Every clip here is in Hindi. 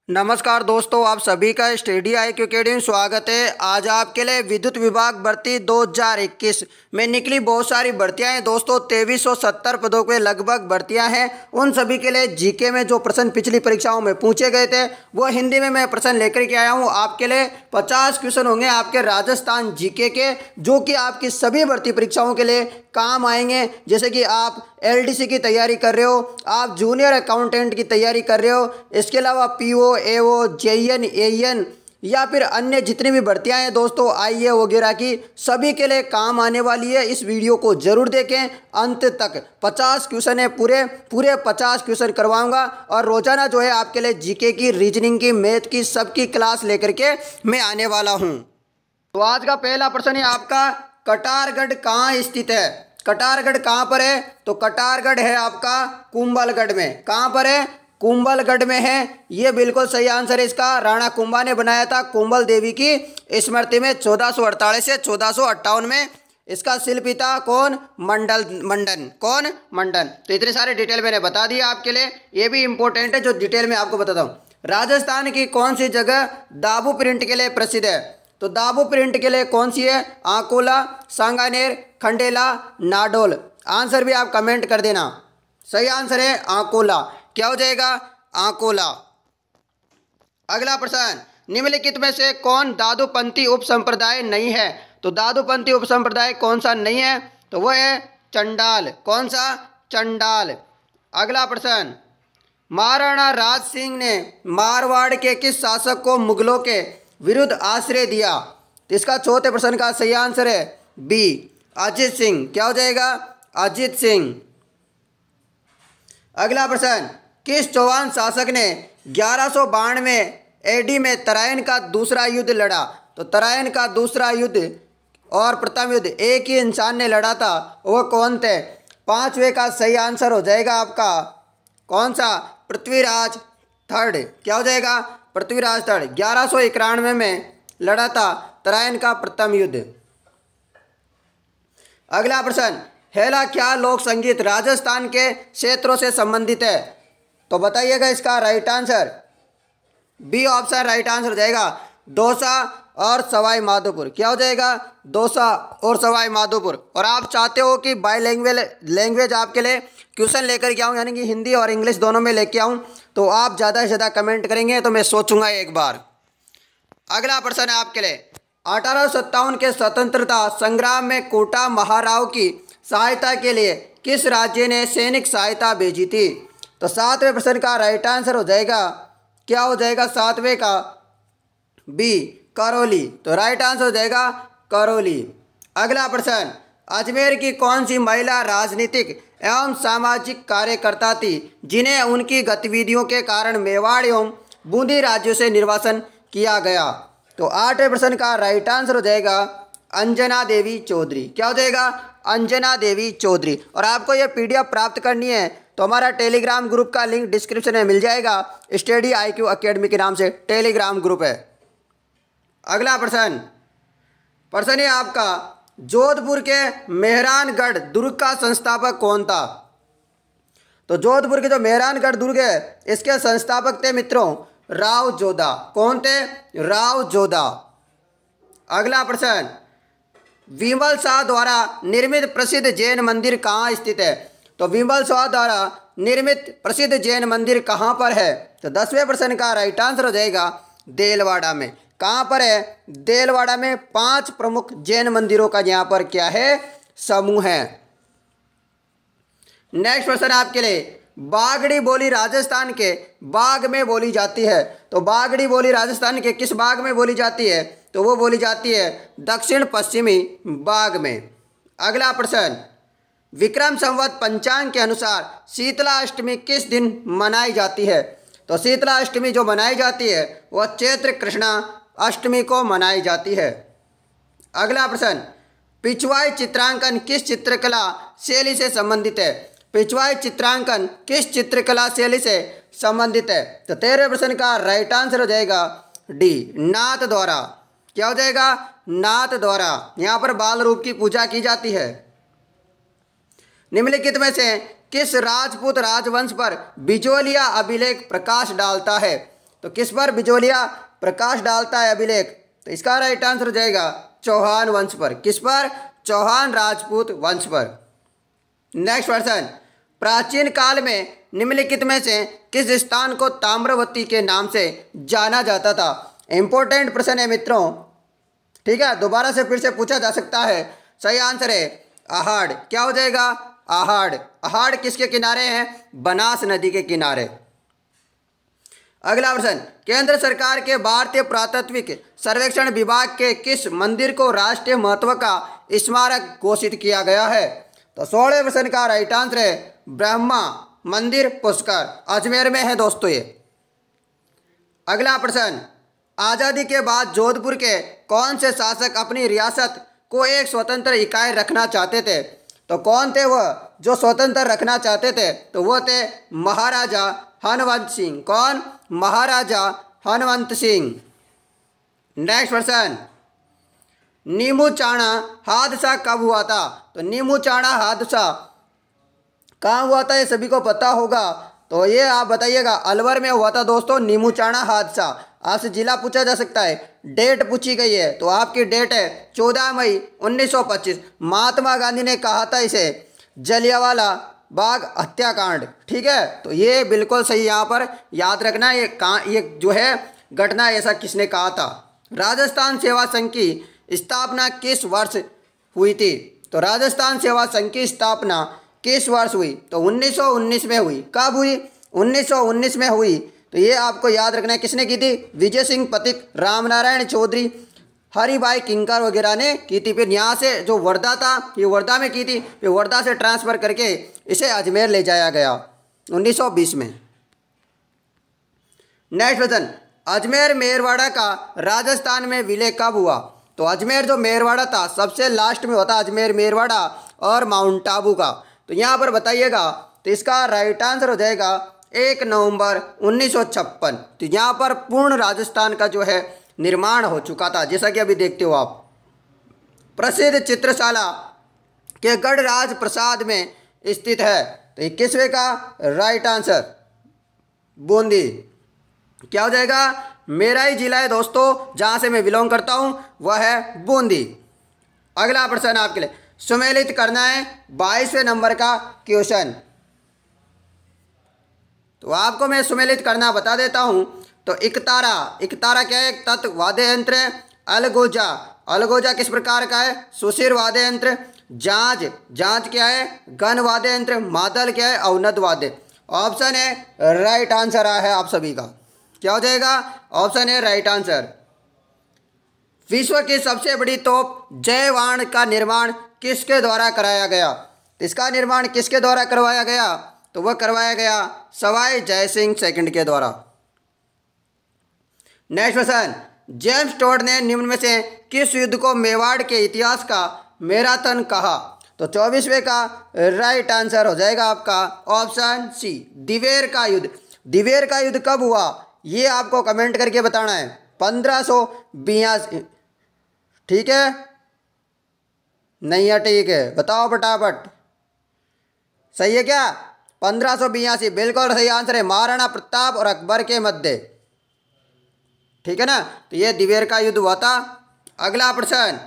नमस्कार दोस्तों, आप सभी का स्टडी IQ अकेडमी में स्वागत है। आज आपके लिए विद्युत विभाग भर्ती 2021 में निकली बहुत सारी भर्तियां हैं दोस्तों। 2370 पदों के लगभग भर्तियां हैं। उन सभी के लिए जीके में जो प्रश्न पिछली परीक्षाओं में पूछे गए थे वो हिंदी में मैं प्रश्न लेकर के आया हूं। आपके लिए 50 क्वेश्चन होंगे आपके राजस्थान जीके के, जो कि आपकी सभी भर्ती परीक्षाओं के लिए काम आएंगे। जैसे कि आप LDC की तैयारी कर रहे हो, आप जूनियर अकाउंटेंट की तैयारी कर रहे हो, इसके अलावा PO AO JN AN या फिर अन्य जितनी भी भर्तियां हैं दोस्तों IA वगैरह की, सभी के लिए काम आने वाली है। इस वीडियो को जरूर देखें अंत तक। 50 क्वेश्चन है, पूरे 50 क्वेश्चन करवाऊंगा और रोजाना जो है आपके लिए जीके की, रीजनिंग की, मैथ की सबकी क्लास लेकर के मैं आने वाला हूं। तो आज का पहला प्रश्न है आपका, कटारगढ़ कहाँ स्थित है? कटारगढ़ कहाँ पर है? तो कटारगढ़ है आपका कुंभलगढ़ में। कहाँ पर है? कुंभलगढ़ में है। ये बिल्कुल सही आंसर है इसका। राणा कुंभा ने बनाया था कुंभल देवी की स्मृति में 1448 से 1458 में। इसका शिल्पीता कौन? मंडन। कौन? मंडन। तो इतने सारे डिटेल मैंने बता दिया आपके लिए। ये भी इंपॉर्टेंट है जो डिटेल में आपको बताता हूँ। राजस्थान की कौन सी जगह दाबू प्रिंट के लिए प्रसिद्ध है? तो दाबू प्रिंट के लिए कौन सी है? आकोला, सांगानेर, खंडेला, नाडोल। आंसर भी आप कमेंट कर देना। सही आंसर है आकोला। क्या हो जाएगा? आकोला। अगला प्रश्न, निम्नलिखित में से कौन दादूपंथी उप संप्रदाय नहीं है? तो दादूपंथी उप संप्रदाय कौन सा नहीं है? तो वह है चंडाल। कौन सा? चंडाल। अगला प्रश्न, महाराणा राज सिंह ने मारवाड़ के किस शासक को मुगलों के विरुद्ध आश्रय दिया? तो इसका चौथे प्रश्न का सही आंसर है B, अजीत सिंह। क्या हो जाएगा? अजीत सिंह। अगला प्रश्न, किस चौहान शासक ने 1192 AD में तराइन का दूसरा युद्ध लड़ा? तो तराइन का दूसरा युद्ध और प्रथम युद्ध एक ही इंसान ने लड़ा था, वो कौन थे? पांचवे का सही आंसर हो जाएगा आपका कौन सा? पृथ्वीराज थर्ड। क्या हो जाएगा? पृथ्वीराज थर्ड। 1191 में लड़ा था तराइन का प्रथम युद्ध। अगला प्रश्न, हेला क्या लोक संगीत राजस्थान के क्षेत्रों से संबंधित है? तो बताइएगा इसका right answer. B option right answer हो जाएगा। दौसा और सवाई माधोपुर। क्या हो जाएगा? दौसा और सवाई माधोपुर। और आप चाहते हो कि बाई लैंग्वेज आपके लिए क्वेश्चन लेकर के आऊँ, यानी कि हिंदी और इंग्लिश दोनों में लेके आऊँ, तो आप ज़्यादा से ज़्यादा कमेंट करेंगे तो मैं सोचूंगा एक बार। अगला प्रश्न है आपके लिए, 1857 के स्वतंत्रता संग्राम में कोटा महाराव की सहायता के लिए किस राज्य ने सैनिक सहायता भेजी थी? तो सातवें प्रश्न का राइट आंसर हो जाएगा, क्या हो जाएगा सातवें का? B, करौली। तो राइट आंसर हो जाएगा करौली। अगला प्रश्न, अजमेर की कौन सी महिला राजनीतिक एवं सामाजिक कार्यकर्ता थी जिन्हें उनकी गतिविधियों के कारण मेवाड़ एवं बूंदी राज्यों से निर्वासन किया गया? तो आठवें प्रश्न का राइट आंसर हो जाएगा अंजना देवी चौधरी। क्या हो जाएगा? अंजना देवी चौधरी। और आपको ये PDF प्राप्त करनी है तो हमारा टेलीग्राम ग्रुप का लिंक डिस्क्रिप्शन में मिल जाएगा। स्टडी IQ अकेडमी के नाम से टेलीग्राम ग्रुप है। अगला प्रश्न है आपका, जोधपुर के मेहरानगढ़ दुर्ग का संस्थापक कौन था? तो जोधपुर के जो मेहरानगढ़ दुर्ग है इसके संस्थापक थे मित्रों राव जोधा। कौन थे? राव जोधा। अगला प्रश्न, विमल शाह द्वारा निर्मित प्रसिद्ध जैन मंदिर कहाँ स्थित है? तो विमल शाह द्वारा निर्मित प्रसिद्ध जैन मंदिर कहाँ पर है? तो 10वें प्रश्न का राइट आंसर हो जाएगा देलवाड़ा में। कहाँ पर है? देलवाड़ा में 5 प्रमुख जैन मंदिरों का यहाँ पर क्या है? समूह है। नेक्स्ट प्रश्न आपके लिए, बागड़ी बोली राजस्थान के बाग में बोली जाती है। तो बागड़ी बोली राजस्थान के किस बाग में बोली जाती है? तो वो बोली जाती है दक्षिण पश्चिमी बाग में। अगला प्रश्न, विक्रम संवत पंचांग के अनुसार शीतला अष्टमी किस दिन मनाई जाती है? तो शीतला अष्टमी जो मनाई जाती है वह चैत्र कृष्णा अष्टमी को मनाई जाती है। अगला प्रश्न, पिछवाई चित्रांकन किस चित्रकला शैली से संबंधित है? पिछवाई चित्रांकन किस चित्रकला शैली से संबंधित है? तो 13वें प्रश्न का राइट आंसर हो जाएगा D, नाथ द्वारा। क्या हो जाएगा? नाथ द्वारा। यहाँ पर बाल रूप की पूजा की जाती है। निम्नलिखित में से किस राजपूत राजवंश पर बिजोलिया अभिलेख प्रकाश डालता है? तो किस पर बिजोलिया प्रकाश डालता है अभिलेख? तो इसका राइट आंसर हो जाएगा चौहान वंश पर। किस पर? चौहान राजपूत वंश पर। नेक्स्ट क्वेश्चन, प्राचीन काल में निम्नलिखित में से किस स्थान को ताम्रवती के नाम से जाना जाता था? इंपॉर्टेंट प्रश्न है मित्रों, ठीक है, दोबारा से फिर से पूछा जा सकता है। सही आंसर है आहड़। क्या हो जाएगा? आहड़। आहड़ किसके किनारे हैं? बनास नदी के किनारे। अगला प्रश्न, केंद्र सरकार के भारतीय पुरातत्विक सर्वेक्षण विभाग के किस मंदिर को राष्ट्रीय महत्व का स्मारक घोषित किया गया है? तो 16वें प्रश्न का राइट आंसर है ब्रह्मा मंदिर पुष्कर, अजमेर में है दोस्तों ये। अगला प्रश्न, आज़ादी के बाद जोधपुर के कौन से शासक अपनी रियासत को एक स्वतंत्र इकाई रखना चाहते थे? तो कौन थे वह जो स्वतंत्र रखना चाहते थे? तो वो थे महाराजा हनवंत सिंह। कौन? महाराजा हनवंत सिंह। नेक्स्ट प्रश्न, नीमूचाणा हादसा कब हुआ था? तो नीमूचाणा हादसा कहाँ हुआ था? ये सभी को पता होगा, तो ये आप बताइएगा। अलवर में हुआ था दोस्तों नीमूचाणा हादसा। आपसे जिला पूछा जा सकता है, डेट पूछी गई है, तो आपकी डेट है 14 मई 1925। महात्मा गांधी ने कहा था इसे जलियांवाला बाग हत्याकांड, ठीक है, तो ये बिल्कुल सही यहाँ पर याद रखना। ये जो है घटना ऐसा किसने कहा था? राजस्थान सेवा संघ की स्थापना किस वर्ष हुई थी? तो राजस्थान सेवा संघ की स्थापना किस वर्ष हुई? तो 1919 में हुई। कब हुई? 1919 में हुई। तो ये आपको याद रखना है, किसने की थी? विजय सिंह पथिक, रामनारायण चौधरी, हरिभाई किंकर वगैरह ने की थी। फिर यहाँ से जो वर्धा था, ये वर्धा में की थी, फिर वर्धा से ट्रांसफ़र करके इसे अजमेर ले जाया गया 1920 में। नेक्स्ट क्वेश्चन, अजमेर मेरवाड़ा का राजस्थान में विलय कब हुआ? तो अजमेर जो मेरवाड़ा था सबसे लास्ट में होता अजमेर मेरवाड़ा और माउंट आबू का। तो यहाँ पर बताइएगा, तो इसका राइट आंसर हो जाएगा 1 नवंबर 1956। तो यहाँ पर पूर्ण राजस्थान का जो है निर्माण हो चुका था, जैसा कि अभी देखते हो आप। प्रसिद्ध चित्रशाला के गढ़राज प्रसाद में स्थित है। तो 21वें का राइट आंसर बूंदी। क्या हो जाएगा? मेरा ही जिला है दोस्तों, जहाँ से मैं बिलोंग करता हूँ, वह है बूंदी। अगला प्रश्न आपके लिए सुमेलित करना है 22वें नंबर का क्वेश्चन। तो आपको मैं सुमेलित करना बता देता हूँ। तो इकतारा, इकतारा क्या है? एक तत्व वाद्य यंत्र है। अलगोजा, अलगोजा किस प्रकार का है? सुशिर वाद्य यंत्र। जांज, जांज क्या है? गण वाद्य यंत्र। मादल क्या है? अवनद वाद्य। ऑप्शन है राइट आंसर है आप सभी का। क्या हो जाएगा? ऑप्शन है राइट आंसर। विश्व की सबसे बड़ी तोप जयवाण का निर्माण किसके द्वारा कराया गया? इसका निर्माण किसके द्वारा करवाया गया? तो वह करवाया गया सवाई जयसिंह सेकंड के द्वारा। नेक्स्ट क्वेश्चन, जेम्स टोड ने निम्न में से किस युद्ध को मेवाड़ के इतिहास का मैराथन कहा? तो 24वें का राइट आंसर हो जाएगा आपका ऑप्शन सी, दिवेर का युद्ध। दिवेर का युद्ध कब हुआ? ये आपको कमेंट करके बताना है। 1582। ठीक है? नहीं है? ठीक है, बताओ फटाफट। सही है क्या? 1582 बिल्कुल सही आंसर है। महाराणा प्रताप और अकबर के मध्य, ठीक है ना? तो ये दिवेर का युद्ध हुआ था। अगला प्रश्न,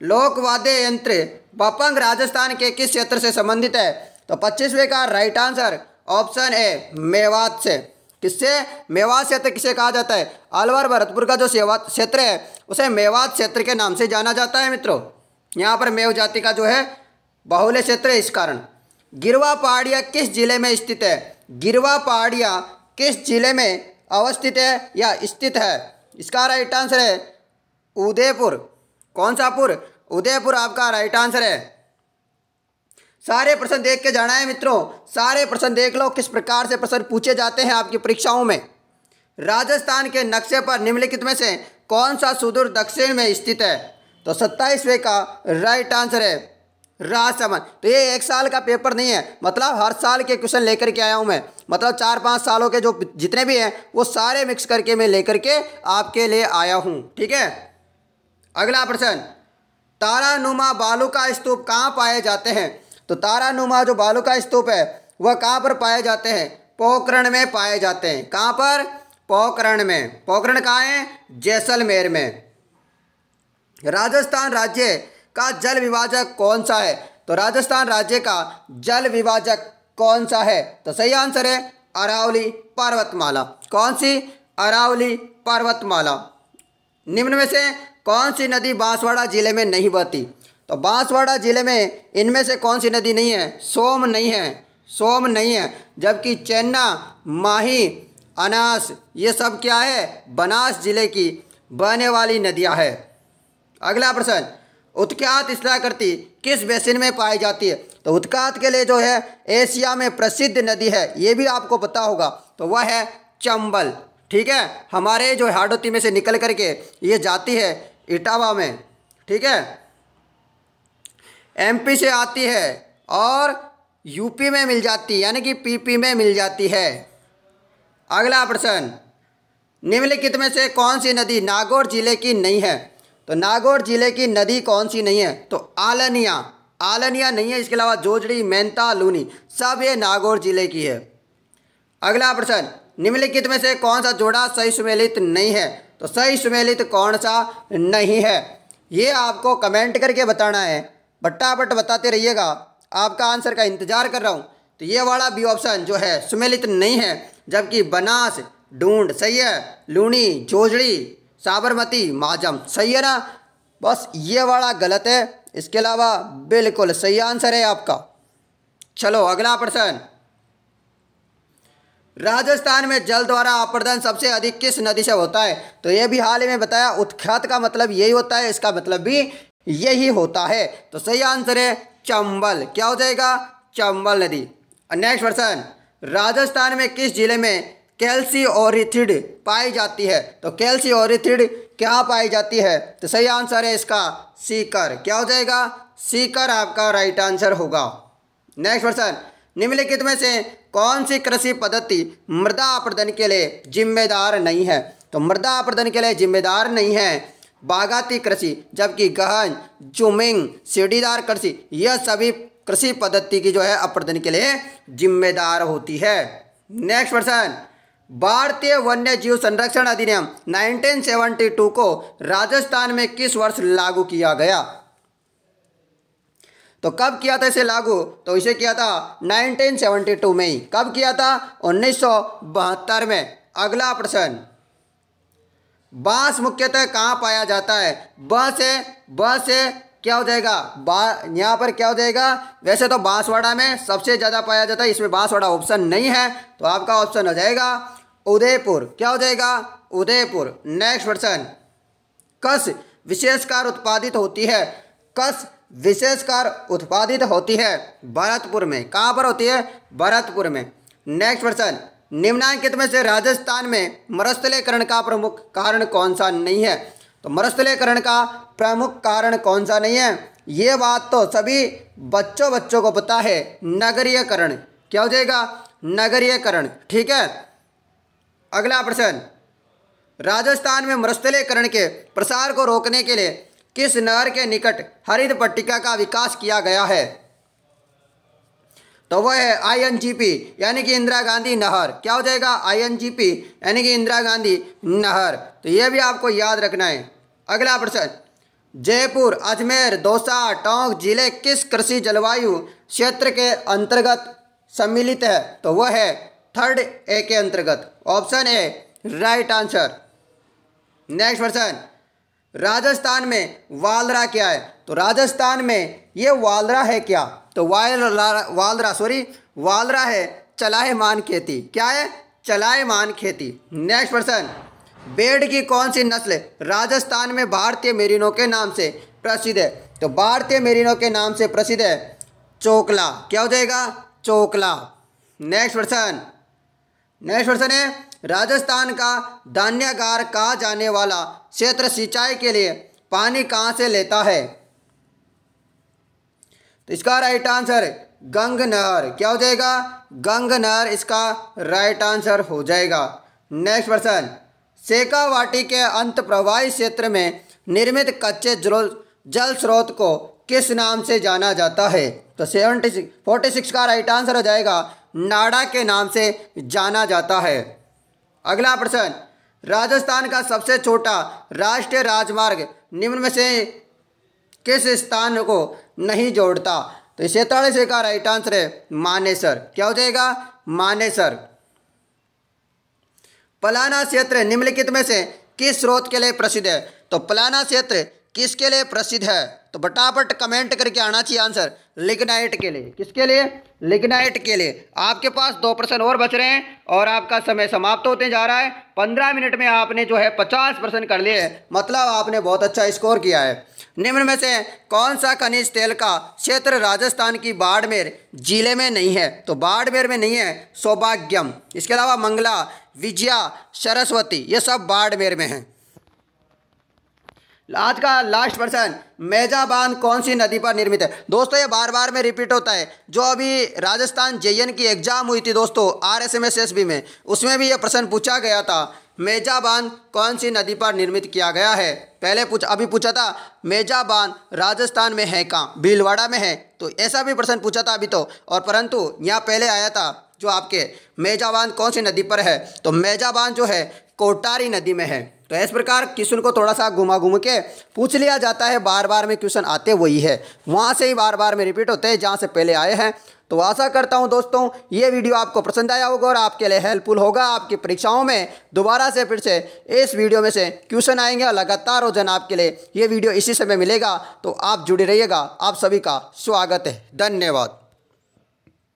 लोकवाद्य यंत्र बपंग राजस्थान के किस क्षेत्र से संबंधित है? तो 25वें का right answer option A, Mewat से। किससे? मेवात क्षेत्र किसे कहा जाता है? अलवर भरतपुर का जो क्षेत्र है उसे मेवात क्षेत्र के नाम से जाना जाता है मित्रों। यहाँ पर मेव जाति का जो है बाहुल्य क्षेत्र है, इस कारण। गिरवा पहाड़ियाँ किस जिले में स्थित है? गिरवा पहाड़ियाँ किस जिले में अवस्थित है या स्थित है? इसका राइट आंसर है उदयपुर। कौन सा पुर? उदयपुर आपका राइट आंसर है। सारे प्रश्न देख के जाना है मित्रों, सारे प्रश्न देख लो किस प्रकार से प्रश्न पूछे जाते हैं आपकी परीक्षाओं में। राजस्थान के नक्शे पर निम्नलिखित में से कौन सा सुदूर दक्षिण में स्थित है? तो 27वें का राइट आंसर है राजसमंद। तो ये एक साल का पेपर नहीं है, मतलब हर साल के क्वेश्चन लेकर के आया हूँ मैं। मतलब 4-5 सालों के जो जितने भी हैं वो सारे मिक्स करके मैं लेकर के आपके लिए आया हूँ, ठीक है? अगला प्रश्न, तारानुमा बालू का स्तूप कहाँ पाए जाते हैं? तो तारानुमा जो बालू का स्तूप है वह कहाँ पर पाए जाते हैं? पोखरण में पाए जाते हैं। कहाँ पर? पोखरण में। पोखरण कहाँ है? जैसलमेर में। राजस्थान राज्य का जल विभाजक कौन सा है? तो राजस्थान राज्य का जल विभाजक कौन सा है? तो सही आंसर है अरावली पर्वतमाला। कौन सी? अरावली पर्वतमाला। निम्न में से कौन सी नदी बांसवाड़ा जिले में नहीं बहती? तो बांसवाड़ा जिले में इनमें से कौन सी नदी नहीं है? सोम नहीं है, सोम नहीं है। जबकि चेन्ना, माही, अनास ये सब क्या है? बनास जिले की बहने वाली नदियां है। अगला प्रश्न, उत्ख्यात स्थलाकृति किस बेसिन में पाई जाती है? तो उत्ख्यात के लिए जो है एशिया में प्रसिद्ध नदी है, ये भी आपको पता होगा, तो वह है चंबल। ठीक है, हमारे जो हाड़ौती में से निकल करके ये जाती है इटावा में। ठीक है, एमपी से आती है और यूपी में मिल जाती है, यानी कि पीपी में मिल जाती है। अगला प्रश्न, निम्नलिखित में से कौन सी नदी नागौर जिले की नहीं है? तो नागौर जिले की नदी कौन सी नहीं है? तो आलनिया, आलनिया नहीं है। इसके अलावा जोजड़ी, मेंता, लूनी सब ये नागौर जिले की है। अगला प्रश्न, निम्नलिखित में से कौन सा जोड़ा सही सुमेलित नहीं है? तो सही सुमेलित कौन सा नहीं है? ये आपको कमेंट करके बताना है, फटाफट बताते रहिएगा, आपका आंसर का इंतजार कर रहा हूँ। तो ये वाला बी ऑप्शन जो है सुमेलित नहीं है, जबकि बनास, ढूंढ सही है, लूनी, जोजड़ी, साबरमती, माजम सही है ना। बस ये वाला गलत है, इसके अलावा बिल्कुल सही आंसर है आपका। चलो अगला प्रश्न, राजस्थान में जल द्वारा अपर्दन सबसे अधिक किस नदी से होता है? तो ये भी हाल ही में बताया, उत्ख्यात का मतलब यही होता है, इसका मतलब भी यही होता है। तो सही आंसर है चंबल। क्या हो जाएगा? चंबल नदी। नेक्स्ट प्रश्न, राजस्थान में किस जिले में कैल्सी ओरिथिड पाई जाती है? तो कैल्सी ओरिथिड क्या पाई जाती है? तो सही आंसर है इसका सीकर। क्या हो जाएगा? सीकर आपका राइट आंसर होगा। नेक्स्ट प्रश्न, निम्नलिखित में से कौन सी कृषि पद्धति मृदा अपर्दन के लिए जिम्मेदार नहीं है? तो मृदा अपर्दन के लिए जिम्मेदार नहीं है बागाती कृषि, जबकि गहन, जूमिंग, सीढ़ीदार कृषि यह सभी कृषि पद्धति की जो है अपर्दन के लिए जिम्मेदार होती है। नेक्स्ट प्रश्न, भारतीय वन्य जीव संरक्षण अधिनियम 1972 को राजस्थान में किस वर्ष लागू किया गया? तो कब किया था इसे लागू? तो इसे किया था 1972 में ही। कब किया था? 1972 में। अगला प्रश्न, बांस मुख्यतः कहाँ पाया जाता है? ब से क्या हो जाएगा? यहाँ पर क्या हो जाएगा? वैसे तो बांसवाड़ा में सबसे ज़्यादा पाया जाता है, इसमें बांसवाड़ा ऑप्शन नहीं है, तो आपका ऑप्शन हो जाएगा उदयपुर। क्या हो जाएगा? उदयपुर। नेक्स्ट प्रश्न, कस विशेषकर उत्पादित होती है? कस विशेषकर उत्पादित होती है भरतपुर में। कहाँ पर होती है? भरतपुर में। नेक्स्ट प्रश्न, निम्नलिखित में से राजस्थान में मरुस्थलीकरण का प्रमुख कारण कौन सा नहीं है? तो मरुस्थलीकरण का प्रमुख कारण कौन सा नहीं है? ये बात तो सभी बच्चों को पता है, नगरीयकरण। क्या हो जाएगा? नगरीयकरण। ठीक है। अगला प्रश्न, राजस्थान में मरुस्थलीकरण के प्रसार को रोकने के लिए किस नहर के निकट हरित पट्टिका का विकास किया गया है? तो वह है INGP यानी कि इंदिरा गांधी नहर। क्या हो जाएगा? INGP यानी कि इंदिरा गांधी नहर। तो यह भी आपको याद रखना है। अगला प्रश्न, जयपुर, अजमेर, दौसा, टोंक जिले किस कृषि जलवायु क्षेत्र के अंतर्गत सम्मिलित है? तो वह है 3rd A के अंतर्गत। Option A right answer. Next प्रश्न, राजस्थान में वालरा क्या है? तो राजस्थान में ये वालरा है क्या? तो वालरा है चलायमान खेती। क्या है? चलायमान खेती। नेक्स्ट प्रश्न, भेड़ की कौन सी नस्ल राजस्थान में भारतीय मेरिनो के नाम से प्रसिद्ध है? तो भारतीय मेरिनो के नाम से प्रसिद्ध है चोकला। क्या हो जाएगा? चोकला। नेक्स्ट प्रश्न है, राजस्थान का धान्यागार कहा जाने वाला क्षेत्र सिंचाई के लिए पानी कहाँ से लेता है? तो इसका राइट आंसर गंग नहर। क्या हो जाएगा? गंग नहर इसका राइट आंसर हो जाएगा। नेक्स्ट प्रश्न, शेखावाटी के अंत प्रवाही क्षेत्र में निर्मित कच्चे जल स्रोत को किस नाम से जाना जाता है? तो 46 का राइट आंसर हो जाएगा नाड़ा के नाम से जाना जाता है। अगला प्रश्न, राजस्थान का सबसे छोटा राष्ट्रीय राजमार्ग निम्न में से किस स्थान को नहीं जोड़ता? तो 47 का राइट आंसर है मानेसर। क्या हो जाएगा? मानेसर। पलाना क्षेत्र निम्नलिखित में से किस स्रोत के लिए प्रसिद्ध है? तो पलाना क्षेत्र किसके लिए प्रसिद्ध है? तो फटाफट कमेंट करके आना चाहिए आंसर। लिग्नाइट के लिए। किसके लिए? लिग्नाइट के लिए। आपके पास 2 प्रश्न और बच रहे हैं और आपका समय समाप्त होते जा रहा है। 15 मिनट में आपने जो है 50 प्रश्न कर लिए, मतलब आपने बहुत अच्छा स्कोर किया है। निम्न में से कौन सा खनिज तेल का क्षेत्र राजस्थान की बाड़मेर जिले में नहीं है? तो बाड़मेर में नहीं है सौभाग्यम। इसके अलावा मंगला, विजया, सरस्वती, ये सब बाड़मेर में है। आज का लास्ट प्रश्न, मेजा बांध कौन सी नदी पर निर्मित है? दोस्तों ये बार बार में रिपीट होता है। जो अभी राजस्थान जेईएन की एग्जाम हुई थी दोस्तों RSMS SB में, उसमें भी यह प्रश्न पूछा गया था, मेजा बांध कौन सी नदी पर निर्मित किया गया है? पहले अभी पूछा था मेजा बांध राजस्थान में है कहाँ? भीलवाड़ा में है। तो ऐसा भी प्रश्न पूछा था अभी तो, और परंतु यहाँ पहले आया था जो आपके मेजा बांध कौन सी नदी पर है? तो मेजा बांध जो है कोटारी नदी में है। तो इस प्रकार क्वेश्चन को थोड़ा सा घुमा घूम के पूछ लिया जाता है। बार बार में क्वेश्चन आते वही है, वहाँ से ही बार बार में रिपीट होते हैं जहाँ से पहले आए हैं। तो आशा करता हूँ दोस्तों ये वीडियो आपको पसंद आया होगा और आपके लिए हेल्पफुल होगा। आपकी परीक्षाओं में दोबारा से फिर से इस वीडियो में से क्वेश्चन आएंगे लगातार रोजान आपके लिए। ये वीडियो इसी समय मिलेगा, तो आप जुड़े रहिएगा। आप सभी का स्वागत है। धन्यवाद।